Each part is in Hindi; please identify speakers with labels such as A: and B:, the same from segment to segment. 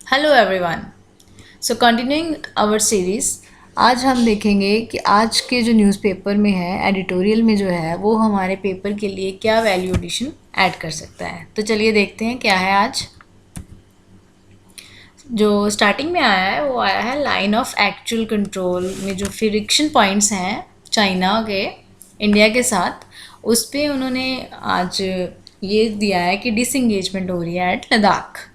A: Hello everyone. So continuing our series, आज हम देखेंगे कि आज के जो न्यूज़पेपर में है, एडिटोरियल में जो है वो हमारे पेपर के लिए क्या वैल्यू एडिशन ऐड कर सकता है। तो चलिए देखते हैं क्या है आज। जो स्टार्टिंग में आया है वो आया है लाइन ऑफ एक्चुअल कंट्रोल में जो फ्रिक्शन पॉइंट्स हैं चाइना के इंडिया के साथ, उस पे उन्होंने आज ये दिया है कि डिसंगेजमेंट हो रही है एट लद्दाख।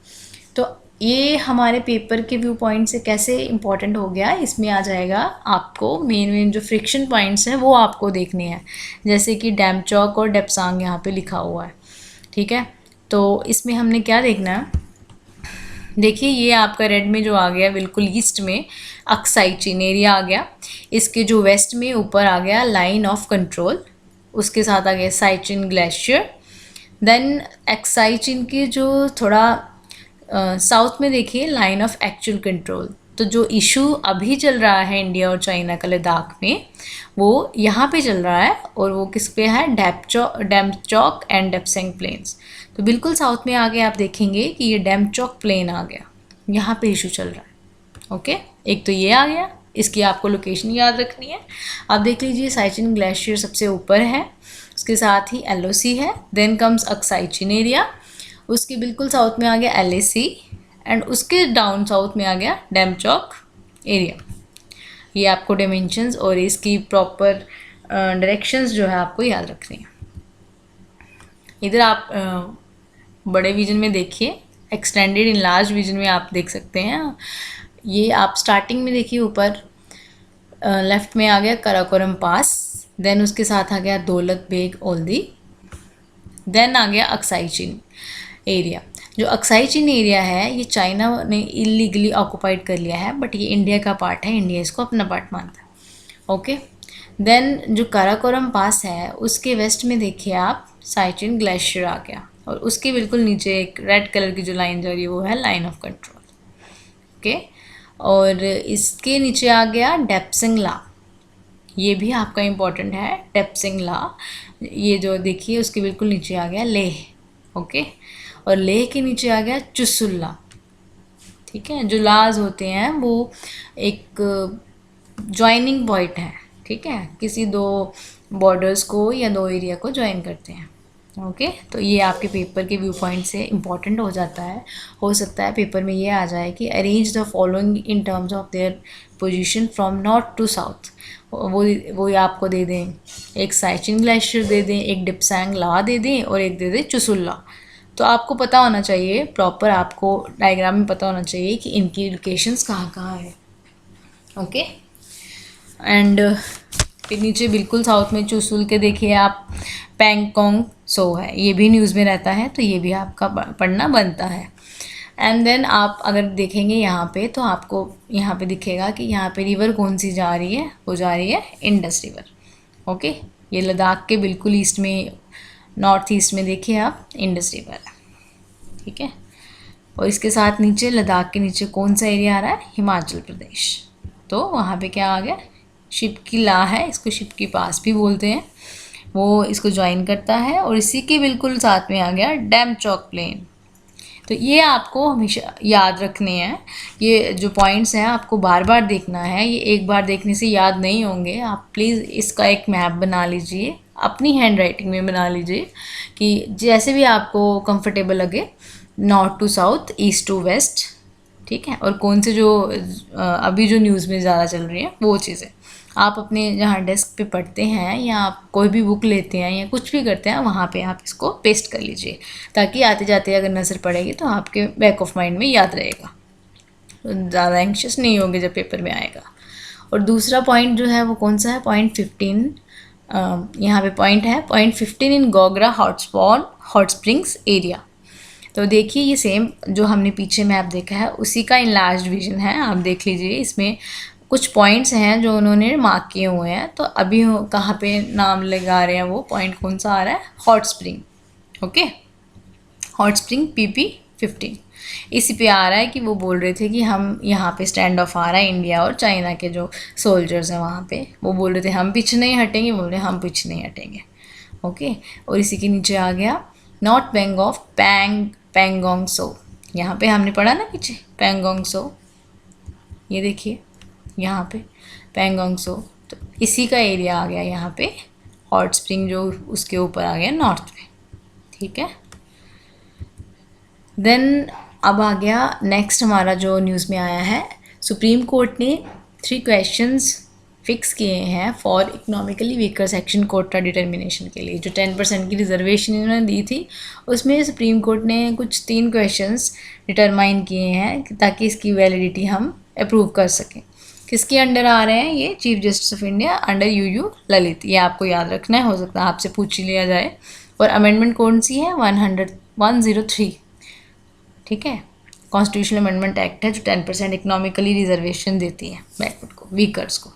A: तो ये हमारे पेपर के व्यू पॉइंट से कैसे इम्पोर्टेंट हो गया, इसमें आ जाएगा आपको मेन मेन जो फ्रिक्शन पॉइंट्स हैं वो आपको देखने हैं, जैसे कि डैमचौक और डेप्सांग यहाँ पे लिखा हुआ है। ठीक है, तो इसमें हमने क्या देखना है, देखिए ये आपका रेड में जो आ गया बिल्कुल ईस्ट में अक्साई चीन एरिया आ गया, इसके जो वेस्ट में ऊपर आ गया लाइन ऑफ कंट्रोल, उसके साथ आ गया साइचिन ग्लेशियर। देन एक्साई चीन की जो थोड़ा साउथ में देखिए लाइन ऑफ एक्चुअल कंट्रोल। तो जो इशू अभी चल रहा है इंडिया और चाइना का लद्दाख में, वो यहाँ पे चल रहा है, और वो किस पे है, डैमचौक एंड डेप्सेंग प्लेन्स। तो बिल्कुल साउथ में आगे आप देखेंगे कि ये डैमचौक प्लेन आ गया, यहाँ पे इशू चल रहा है। ओके, एक तो ये आ गया, इसकी आपको लोकेशन याद रखनी है। आप देख लीजिए साइचिन ग्लेशियर सबसे ऊपर है, उसके साथ ही एलओसी है, देन कम्स अक्साई चीन एरिया, उसके बिल्कुल साउथ में आ गया एलएसी, एंड उसके डाउन साउथ में आ गया डैमचौक एरिया। ये आपको डायमेंशंस और इसकी प्रॉपर डायरेक्शंस जो है आपको याद रखनी है। इधर आप बड़े विजन में देखिए, एक्सटेंडेड इन लार्ज विजन में आप देख सकते हैं। ये आप स्टार्टिंग में देखिए ऊपर लेफ्ट में आ गया कराकोरम पास, देन उसके साथ आ गया दौलत बेग ओल्दी, देन आ गया अक्साई चीन एरिया। जो अक्साई चीन एरिया है ये चाइना ने इलीगली ऑक्युपाइड कर लिया है, बट ये इंडिया का पार्ट है, इंडिया इसको अपना पार्ट मानता है। ओके, देन जो काराकोरम पास है उसके वेस्ट में देखिए आप साइचिन ग्लेशियर आ गया, और उसके बिल्कुल नीचे एक रेड कलर की जो लाइन जा रही है वो है लाइन ऑफ कंट्रोल। ओके, और इसके नीचे आ गया डेप्सिंग ला, ये भी आपका इम्पोर्टेंट है। डेप्सिंग ला ये जो देखिए उसके बिल्कुल नीचे आ गया लेह। ओके, और लेह के नीचे आ गया चुसुल्ला। ठीक है, जो लाज होते हैं वो एक ज्वाइनिंग पॉइंट है। ठीक है, किसी दो बॉर्डर्स को या दो एरिया को ज्वाइन करते हैं। ओके, तो ये आपके पेपर के व्यू पॉइंट से इम्पॉर्टेंट हो जाता है। हो सकता है पेपर में ये आ जाए कि arrange the following in terms of their position from north to south, वो आपको दे दें, एक साइचिन ग्लेशियर दे दें, एक डिप्सैंग ला दे दें, और एक दे दें चुसुल्ला। तो आपको पता होना चाहिए प्रॉपर, आपको डायग्राम में पता होना चाहिए कि इनकी लोकेशंस कहाँ कहाँ है। ओके, एंड फिर नीचे बिल्कुल साउथ में चुसुल के देखिए आप पैंगोंग सो है, ये भी न्यूज़ में रहता है, तो ये भी आपका पढ़ना बनता है। एंड देन आप अगर देखेंगे यहाँ पे, तो आपको यहाँ पे दिखेगा कि यहाँ पे रिवर कौन सी जा रही है, वो जा रही है इंडस रिवर। ओके, ये लद्दाख के बिल्कुल ईस्ट में, नॉर्थ ईस्ट में देखिए आप इंडस रिवर है। ठीक है, और इसके साथ नीचे लद्दाख के नीचे कौन सा एरिया आ रहा है, हिमाचल प्रदेश। तो वहाँ पे क्या आ गया, शिपकी ला है, इसको शिपकी पास भी बोलते हैं, वो इसको ज्वाइन करता है, और इसी के बिल्कुल साथ में आ गया डैमचौक प्लेन। तो ये आपको हमेशा याद रखने हैं, ये जो पॉइंट्स हैं आपको बार बार देखना है, ये एक बार देखने से याद नहीं होंगे। आप प्लीज़ इसका एक मैप बना लीजिए, अपनी हैंड राइटिंग में बना लीजिए, कि जैसे भी आपको कंफर्टेबल लगे, north to south, east to west. ठीक है, और कौन से जो अभी जो न्यूज़ में ज़्यादा चल रही है वो चीज़ें आप अपने जहाँ डेस्क पे पढ़ते हैं, या आप कोई भी बुक लेते हैं या कुछ भी करते हैं, वहाँ पे आप इसको पेस्ट कर लीजिए, ताकि आते जाते अगर नज़र पड़ेगी तो आपके बैक ऑफ माइंड में याद रहेगा, ज़्यादा एंक्शस नहीं होंगे जब पेपर में आएगा। और दूसरा पॉइंट जो है वो कौन सा है, पॉइंट 15, यहाँ पे पॉइंट है पॉइंट 15 इन गोगरा हॉट स्प्रिंग्स एरिया। तो देखिए ये सेम जो हमने पीछे मैप देखा है उसी का इनलार्ज विजन है, आप देख लीजिए। इसमें कुछ पॉइंट्स हैं जो उन्होंने मार्क किए हुए हैं, तो अभी कहाँ पे नाम लगा रहे हैं, वो पॉइंट कौन सा आ रहा है, hot spring. Okay, hot spring PP15 इसी पे आ रहा है कि वो बोल रहे थे कि हम यहाँ पे स्टैंड ऑफ आ रहा है इंडिया और चाइना के जो सोल्जर्स हैं वहाँ पे, वो बोल रहे थे हम पीछे नहीं हटेंगे, बोल रहे हम पीछे नहीं हटेंगे। ओके, और इसी के नीचे आ गया नॉर्थ बैंक ऑफ पैंगोंग सो, यहाँ पे हमने पढ़ा ना पीछे पैंगोंग सो, ये देखिए यहाँ पे पैंगोंग सो, तो इसी का एरिया आ गया यहाँ पे, हॉट स्प्रिंग जो उसके ऊपर आ गया नॉर्थ में, ठीक है। देन अब आ गया नेक्स्ट हमारा जो न्यूज़ में आया है, सुप्रीम कोर्ट ने 3 क्वेश्चंस फिक्स किए हैं for economically weaker section quota determination के लिए। जो 10% की रिजर्वेशन इन्होंने दी थी उसमें सुप्रीम कोर्ट ने कुछ 3 क्वेश्चंस डिटरमाइन किए हैं ताकि इसकी वैलिडिटी हम अप्रूव कर सकें। किसके अंडर आ रहे हैं ये? Chief justice of India under UU Lalit. ये आपको याद रखना है, हो सकता है आपसे पूछ लिया जाए। और अमेंडमेंट कौन सी है? 103, ठीक है। कॉन्स्टिट्यूशनल अमेंडमेंट एक्ट है जो 10% इकोनॉमिकली रिजर्वेशन देती है बैकवर्ड को, वीकर्स को।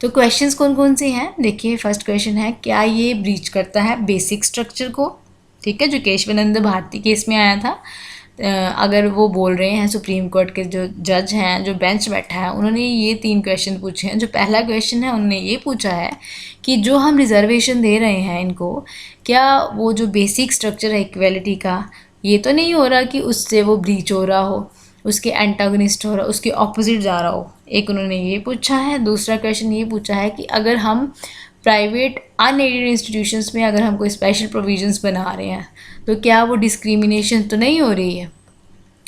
A: तो क्वेश्चंस कौन कौन से हैं देखिए। फर्स्ट क्वेश्चन है, क्या ये ब्रीच करता है बेसिक स्ट्रक्चर को? ठीक है, जो केशवानंद भारती केस में आया था। अगर वो बोल रहे हैं, सुप्रीम कोर्ट के जो जज हैं, जो बेंच बैठा है, उन्होंने ये 3 क्वेश्चन पूछे हैं। जो पहला क्वेश्चन है उन्होंने ये पूछा है कि जो हम रिजर्वेशन दे रहे हैं इनको, क्या वो जो बेसिक स्ट्रक्चर है इक्वेलिटी का, ये तो नहीं हो रहा कि उससे वो ब्रीच हो रहा हो, उसके एंटागनिस्ट हो रहा, उसके ऑपोजिट जा रहा हो। एक उन्होंने ये पूछा है। दूसरा क्वेश्चन ये पूछा है कि अगर हम प्राइवेट अनएडेड इंस्टीट्यूशंस में अगर हम कोई स्पेशल प्रोविजंस बना रहे हैं तो क्या वो डिस्क्रिमिनेशन तो नहीं हो रही है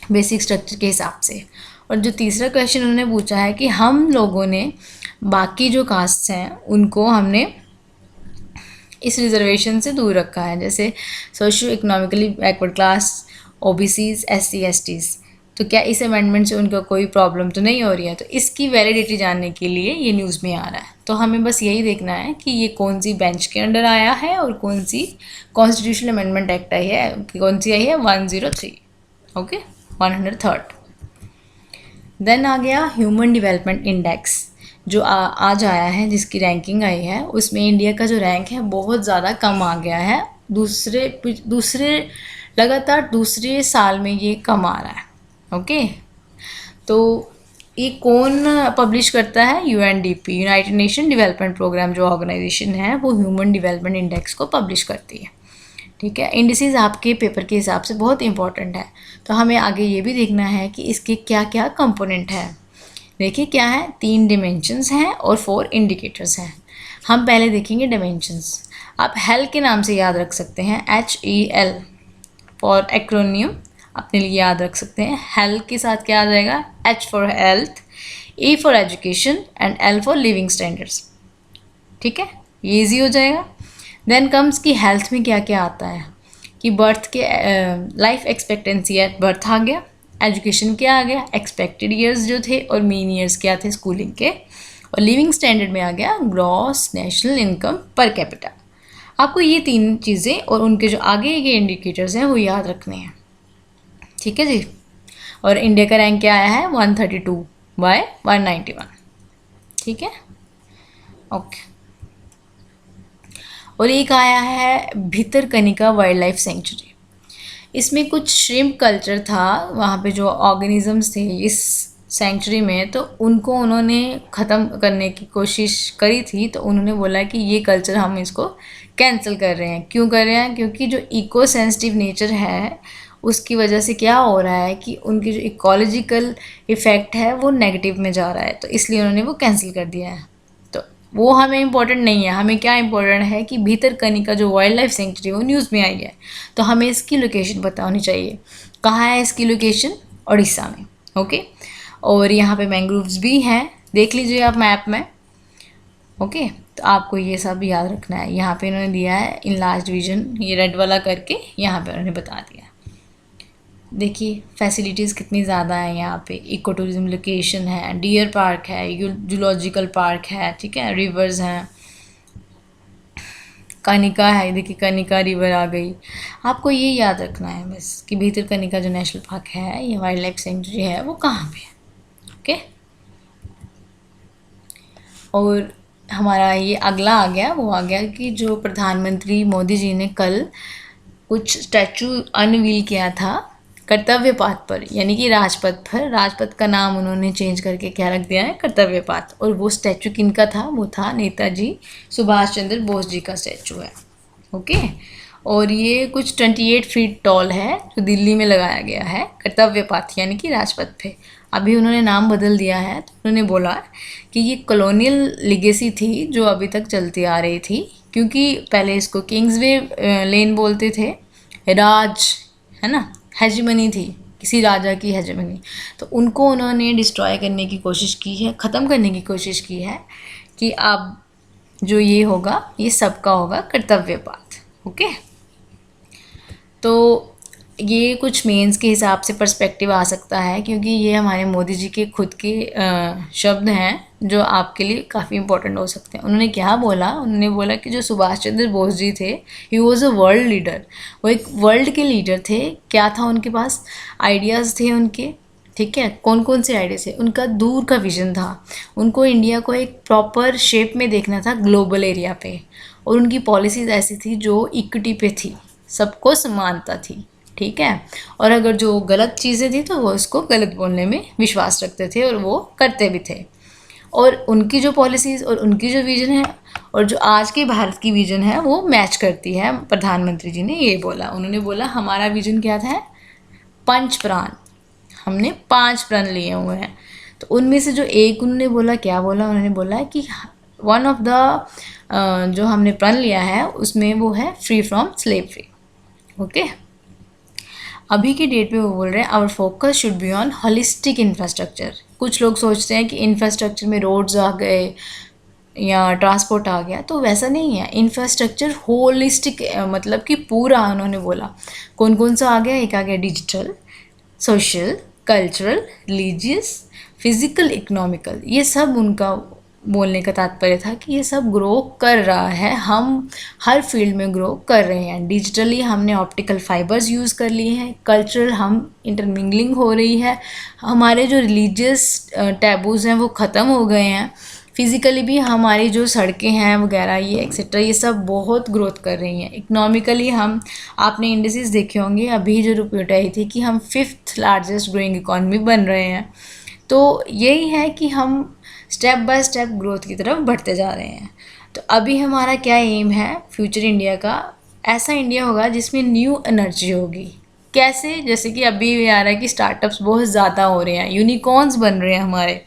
A: बेसिक स्ट्रक्चर के हिसाब से। और जो तीसरा क्वेश्चन उन्होंने पूछा है कि हम लोगों ने बाकी जो कास्ट्स हैं उनको हमने इस रिजर्वेशन से दूर रखा है, जैसे socio economically backward class, OBCs, SC, STs, तो क्या इस अमेंडमेंट से उनको कोई प्रॉब्लम तो नहीं हो रही है। तो इसकी वैलिडिटी जानने के लिए ये न्यूज़ में आ रहा है। तो हमें बस यही देखना है कि ये कौन सी बेंच के अंडर आया है और कौन सी कॉन्स्टिट्यूशनल अमेंडमेंट एक्ट आई है, कौन सी आई है 103, ओके 103। देन आ गया ह्यूमन डेवलपमेंट इंडेक्स जो आज आया है, जिसकी रैंकिंग आई है। उसमें इंडिया का जो रैंक है बहुत ज़्यादा कम आ गया है। लगातार दूसरे साल में ये कम आ रहा है, ओके। तो ये कौन पब्लिश करता है? UNDP, united nation development programme जो ऑर्गेनाइजेशन है वो ह्यूमन डेवलपमेंट इंडेक्स को पब्लिश करती है, ठीक है। इंडिसेस आपके पेपर के हिसाब से बहुत इंपॉर्टेंट है। तो हमें आगे ये भी देखना है कि इसके क्या क्या कंपोनेंट हैं। देखिए क्या है, 3 डिमेंशंस हैं और 4 इंडिकेटर्स हैं। हम पहले देखेंगे डिमेंशंस। आप हेल के नाम से याद रख सकते हैं, HEL फॉर एक्रोनियम अपने लिए याद रख सकते हैं। हेल के साथ क्या आ जाएगा? H for health, E for education and L for living standards, ठीक है, ये ईजी हो जाएगा। देन कम्स कि हेल्थ में क्या क्या आता है कि बर्थ के लाइफ एक्सपेक्टेंसी एट बर्थ आ गया, एजुकेशन क्या आ गया, एक्सपेक्टेड ईयर्स जो थे, और मीन ईयर्स क्या थे स्कूलिंग के, और लिविंग स्टैंडर्ड में आ गया gross national income per capita. आपको ये 3 चीज़ें और उनके जो आगे के इंडिकेटर्स हैं वो याद रखने हैं, ठीक है जी। और इंडिया का रैंक क्या आया है? 132/191, ठीक है, ओके। और एक आया है भितरकनिका वाइल्ड लाइफ सेंचुरी। इसमें कुछ श्रिम्प कल्चर था, वहाँ पे जो ऑर्गेनिजम्स थे इस सेंचुरी में, तो उनको उन्होंने ख़त्म करने की कोशिश करी थी। तो उन्होंने बोला कि ये कल्चर हम इसको कैंसिल कर रहे हैं। क्यों कर रहे हैं? क्योंकि जो इको सेंसिटिव नेचर है उसकी वजह से क्या हो रहा है कि उनकी जो इकोलॉजिकल इफ़ेक्ट है वो नेगेटिव में जा रहा है, तो इसलिए उन्होंने वो कैंसिल कर दिया है। तो वो हमें इम्पोर्टेंट नहीं है। हमें क्या इम्पोर्टेंट है कि भितरकनिका जो वाइल्ड लाइफ सेंचुरी वो न्यूज़ में आई है, तो हमें इसकी लोकेशन पता होनी चाहिए। कहाँ है इसकी लोकेशन? उड़ीसा में, ओके। और यहाँ पे मैंग्रोव्स भी हैं, देख लीजिए आप मैप में, ओके। तो आपको ये सब याद रखना है। यहाँ पे इन्होंने दिया है इन लार्ज डिवीजन, ये रेड वाला करके यहाँ पे उन्होंने बता दिया। देखिए फैसिलिटीज़ कितनी ज़्यादा है यहाँ पे। इको टूरिज्म लोकेशन है, डियर पार्क है, जूलॉजिकल पार्क है, ठीक है, रिवर्स हैं, कनिका है, देखिए कनिका रिवर आ गई। आपको ये याद रखना है बस कि भितरकनिका जो नेशनल पार्क है, ये वाइल्ड लाइफ सेंचुरी है, वो कहाँ पे है, ओके। और हमारा ये अगला आ गया, वो आ गया कि जो प्रधानमंत्री मोदी जी ने कल कुछ स्टैचू अनवील किया था कर्तव्य पाथ पर, यानी कि राजपथ पर। राजपथ का नाम उन्होंने चेंज करके क्या रख दिया है? कर्तव्य पाथ। और वो स्टैचू किनका था? वो था नेताजी सुभाष चंद्र बोस जी का स्टैचू है, ओके। और ये कुछ 28 फीट टॉल है, जो दिल्ली में लगाया गया है कर्तव्य पथ यानी कि राजपथ पे। अभी उन्होंने नाम बदल दिया है, तो उन्होंने बोला कि ये कॉलोनियल लिगेसी थी जो अभी तक चलती आ रही थी, क्योंकि पहले इसको किंग्सवे लेन बोलते थे, राज है ना, हेजमनी थी, किसी राजा की हेजमनी, तो उनको उन्होंने डिस्ट्रॉय करने की कोशिश की है, ख़त्म करने की कोशिश की है कि अब जो ये होगा ये सबका होगा कर्तव्य पाथ। ओके, तो ये कुछ मेंस के हिसाब से पर्सपेक्टिव आ सकता है, क्योंकि ये हमारे मोदी जी के खुद के शब्द हैं जो आपके लिए काफ़ी इंपॉर्टेंट हो सकते हैं। उन्होंने क्या बोला, उन्होंने बोला कि जो सुभाष चंद्र बोस जी थे, he was a world leader, वो एक वर्ल्ड के लीडर थे। क्या था उनके पास, आइडियाज़ थे उनके, ठीक है, कौन कौन से आइडिया थे, उनका दूर का विजन था, उनको इंडिया को एक प्रॉपर शेप में देखना था ग्लोबल एरिया पे, और उनकी पॉलिसीज़ ऐसी थी जो इक्विटी पे थी, सबको समानता थी, ठीक है, और अगर जो गलत चीज़ें थी तो वो उसको गलत बोलने में विश्वास रखते थे और वो करते भी थे। और उनकी जो पॉलिसीज़ और उनकी जो विज़न है और जो आज के भारत की विज़न है वो मैच करती है। प्रधानमंत्री जी ने ये बोला, उन्होंने बोला हमारा विज़न क्या था, पंच प्राण, हमने 5 प्रण लिए हुए हैं। तो उनमें से जो एक उन्होंने बोला, क्या बोला, उन्होंने बोला कि वन ऑफ द जो हमने प्रण लिया है उसमें वो है फ्री फ्रॉम स्लेवरी। ओके, अभी की डेट पे वो बोल रहे हैं our focus should be on holistic infrastructure. कुछ लोग सोचते हैं कि इंफ्रास्ट्रक्चर में रोड्स आ गए या ट्रांसपोर्ट आ गया, तो वैसा नहीं है। इंफ्रास्ट्रक्चर होलिस्टिक मतलब कि पूरा, उन्होंने बोला कौन कौन सा आ गया, एक आ गया digital, social, cultural, religious, physical, economical, ये सब उनका बोलने का तात्पर्य था कि ये सब ग्रो कर रहा है, हम हर फील्ड में ग्रो कर रहे हैं। डिजिटली हमने ऑप्टिकल फाइबर्स यूज़ कर लिए हैं, कल्चरल हम इंटरमिंगलिंग हो रही है, हमारे जो रिलीजियस टैबूज़ हैं वो ख़त्म हो गए हैं, फिज़िकली भी हमारी जो सड़कें हैं वगैरह ये एक्सेट्रा ये सब बहुत ग्रोथ कर रही हैं। इकोनॉमिकली हम, आपने इंडिसेस देखे होंगे, अभी जो रिपोर्ट आई थी कि हम 5th लार्जेस्ट ग्रोइंग इकॉनमी बन रहे हैं। तो यही है कि हम स्टेप बाय स्टेप ग्रोथ की तरफ बढ़ते जा रहे हैं। तो अभी हमारा क्या एम है फ्यूचर इंडिया का, ऐसा इंडिया होगा जिसमें न्यू एनर्जी होगी। कैसे, जैसे कि अभी ये आ रहा है कि स्टार्टअप्स बहुत ज़्यादा हो रहे हैं, यूनिकॉर्न्स बन रहे हैं हमारे,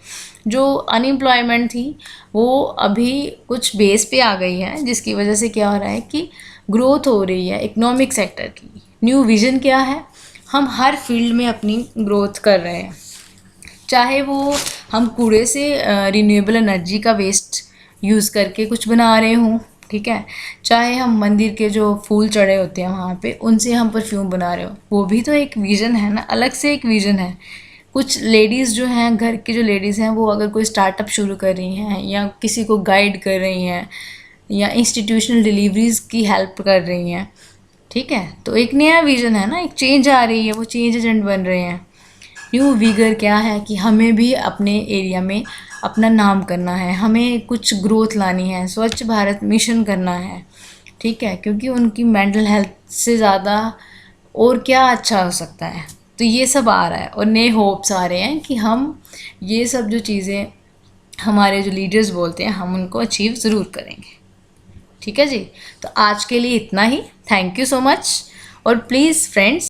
A: जो अनएम्प्लॉयमेंट थी वो अभी कुछ बेस पे आ गई है, जिसकी वजह से क्या हो रहा है कि ग्रोथ हो रही है इकोनॉमिक सेक्टर की। न्यू विज़न क्या है, हम हर फील्ड में अपनी ग्रोथ कर रहे हैं, चाहे वो हम कूड़े से रिन्यूएबल एनर्जी का वेस्ट यूज़ करके कुछ बना रहे हों, ठीक है, चाहे हम मंदिर के जो फूल चढ़े होते हैं वहाँ पे उनसे हम परफ्यूम बना रहे हो, वो भी तो एक विज़न है ना, अलग से एक विज़न है। कुछ लेडीज़ जो हैं, घर की जो लेडीज़ हैं, वो अगर कोई स्टार्टअप शुरू कर रही हैं या किसी को गाइड कर रही हैं या इंस्टीट्यूशनल डिलीवरीज़ की हेल्प कर रही हैं, ठीक है, तो एक नया विज़न है ना, एक चेंज आ रही है, वो चेंज एजेंट बन रहे हैं। न्यू विगर क्या है कि हमें भी अपने एरिया में अपना नाम करना है, हमें कुछ ग्रोथ लानी है, स्वच्छ भारत मिशन करना है, ठीक है, क्योंकि उनकी मेंटल हेल्थ से ज़्यादा और क्या अच्छा हो सकता है। तो ये सब आ रहा है और नए होप्स आ रहे हैं कि हम ये सब जो चीज़ें हमारे जो लीडर्स बोलते हैं हम उनको अचीव ज़रूर करेंगे। ठीक है जी, तो आज के लिए इतना ही। थैंक यू सो मच, और प्लीज़ फ्रेंड्स